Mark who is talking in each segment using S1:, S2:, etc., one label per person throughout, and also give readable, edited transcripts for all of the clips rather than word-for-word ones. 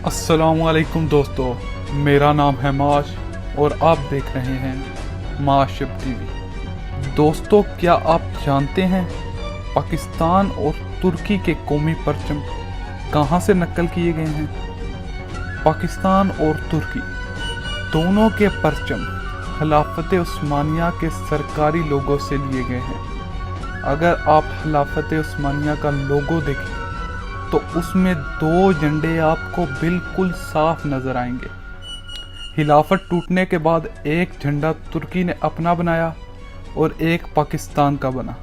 S1: अस्सलाम वालेकुम दोस्तों, मेरा नाम है माश और आप देख रहे हैं माशब टीवी। दोस्तों, क्या आप जानते हैं पाकिस्तान और तुर्की के कौमी परचम कहां से नकल किए गए हैं? पाकिस्तान और तुर्की दोनों के परचम खिलाफत उस्मानिया के सरकारी लोगों से लिए गए हैं। अगर आप खिलाफत उस्मानिया का लोगो देखें तो उसमें दो झंडे आपको बिल्कुल साफ नजर आएंगे। खिलाफत टूटने के बाद एक झंडा तुर्की ने अपना बनाया और एक पाकिस्तान का बना।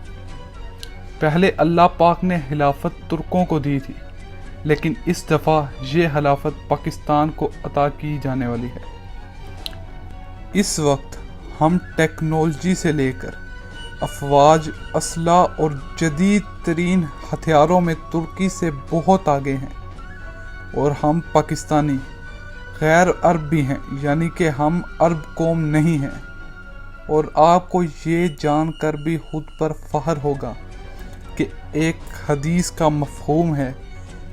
S1: पहले अल्लाह पाक ने खिलाफत तुर्कों को दी थी, लेकिन इस दफ़ा ये खिलाफत पाकिस्तान को अता की जाने वाली है। इस वक्त हम टेक्नोलॉजी से लेकर अफवाज, असला और जदीद तरीन हथियारों में तुर्की से बहुत आगे हैं और हम पाकिस्तानी गैर अरब भी हैं, यानी कि हम अरब कौम नहीं हैं। और आपको ये जानकर भी खुद पर फख्र होगा कि एक हदीस का मफ़हूम है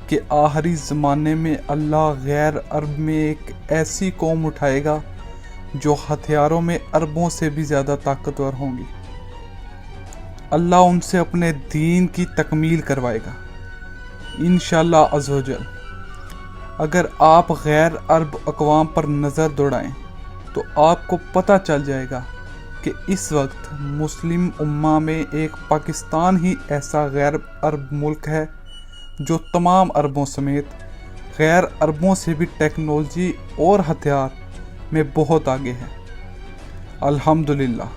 S1: कि आखिरी ज़माने में अल्लाह गैर अरब में एक ऐसी कौम उठाएगा जो हथियारों में अरबों से भी ज़्यादा ताकतवर होंगी। अल्लाह उनसे अपने दीन की तकमील करवाएगा इंशाअल्लाह अज़्ज़वजल। अगर आप गैर अरब अक़वाम पर नज़र दौड़ाएं तो आपको पता चल जाएगा कि इस वक्त मुस्लिम उम्मा में एक पाकिस्तान ही ऐसा गैर अरब मुल्क है जो तमाम अरबों समेत गैर अरबों से भी टेक्नोलॉजी और हथियार में बहुत आगे है। अल्हम्दुलिल्लाह,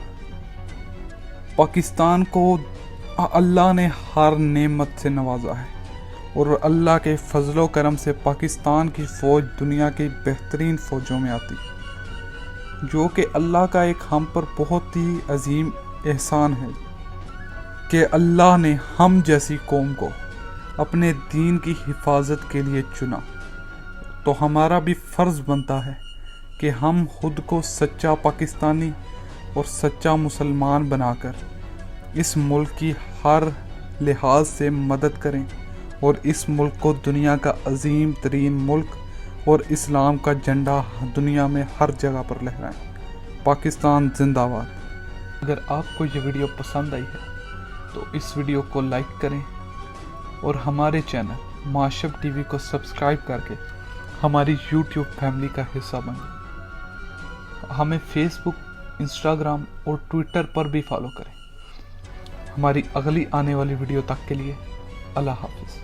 S1: पाकिस्तान को अल्लाह ने हर नेमत से नवाजा है और अल्लाह के फजलो करम से पाकिस्तान की फ़ौज दुनिया की बेहतरीन फ़ौजों में आती, जो कि अल्लाह का एक हम पर बहुत ही अजीम एहसान है कि अल्लाह ने हम जैसी कौम को अपने दीन की हिफाजत के लिए चुना। तो हमारा भी फ़र्ज़ बनता है कि हम खुद को सच्चा पाकिस्तानी और सच्चा मुसलमान बनाकर इस मुल्क की हर लिहाज से मदद करें और इस मुल्क को दुनिया का अजीम तरीन मुल्क और इस्लाम का झंडा दुनिया में हर जगह पर लहराएं। पाकिस्तान जिंदाबाद। अगर आपको ये वीडियो पसंद आई है तो इस वीडियो को लाइक करें और हमारे चैनल माशब टीवी को सब्सक्राइब करके हमारी यूट्यूब फैमिली का हिस्सा बनें। हमें फेसबुक, इंस्टाग्राम और ट्विटर पर भी फॉलो करें। हमारी अगली आने वाली वीडियो तक के लिए अल्लाह हाफिज़।